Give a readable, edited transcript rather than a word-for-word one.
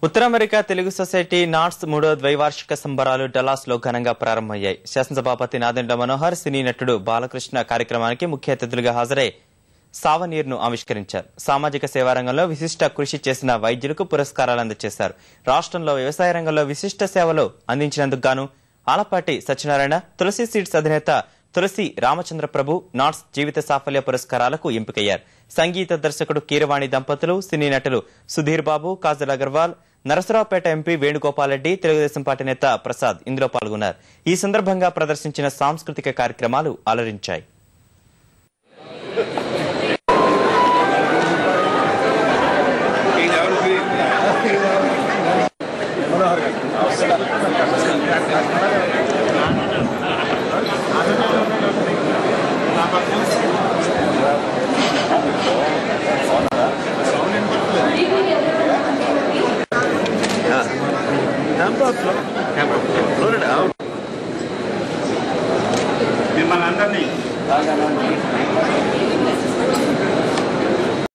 ఉత్తర America Telugu society NATS 3వ ద్వైవార్షిక సంబరాలు డల్లాస్ లో ఘనంగా ప్రారంభమయ్యాయి. శాసనసభాపతి నాదెండ్ల మనోహర్, సినీ నటుడు బాలకృష్ణ కార్యక్రమానికి ముఖ్య అతిథులుగా హాజరై సావనీర్ను ఆవిష్కరించారు. సామాజిక సేవా రంగంలో విశిష్ట కృషి చేసిన వైద్యులకు పురస్కారాలు అందజేశారు. రాష్ట్రంలో వ్యవసాయ రంగంలో విశిష్ట సేవలు అందించినందుకు గాను ఆలపాటి సత్యనారాయణ, తులసి సీడ్స్ అధినేత తులసి రామచంద్ర ప్రభు నాట్స్ జీవిత సాఫల్య పురస్కారాలకు ఎంపికయ్యారు. సంగీత దర్శకుడు కీరవాణి దంపతులు, సినీ నటులు సుధీర్ బాబు, కాజల్ అగర్వాల్, నరసరావుపేట ఎంపీ వేణుగోపాల్ రెడ్డి, తెలుగుదేశం పార్టీ నేత ప్రసాద్ ఇందులో పాల్గొన్నారు. ఈ సందర్భంగా ప్రదర్శించిన సాంస్కృతిక కార్యక్రమాలు అలరించాయి. మిమ్మల్ని అందరినీ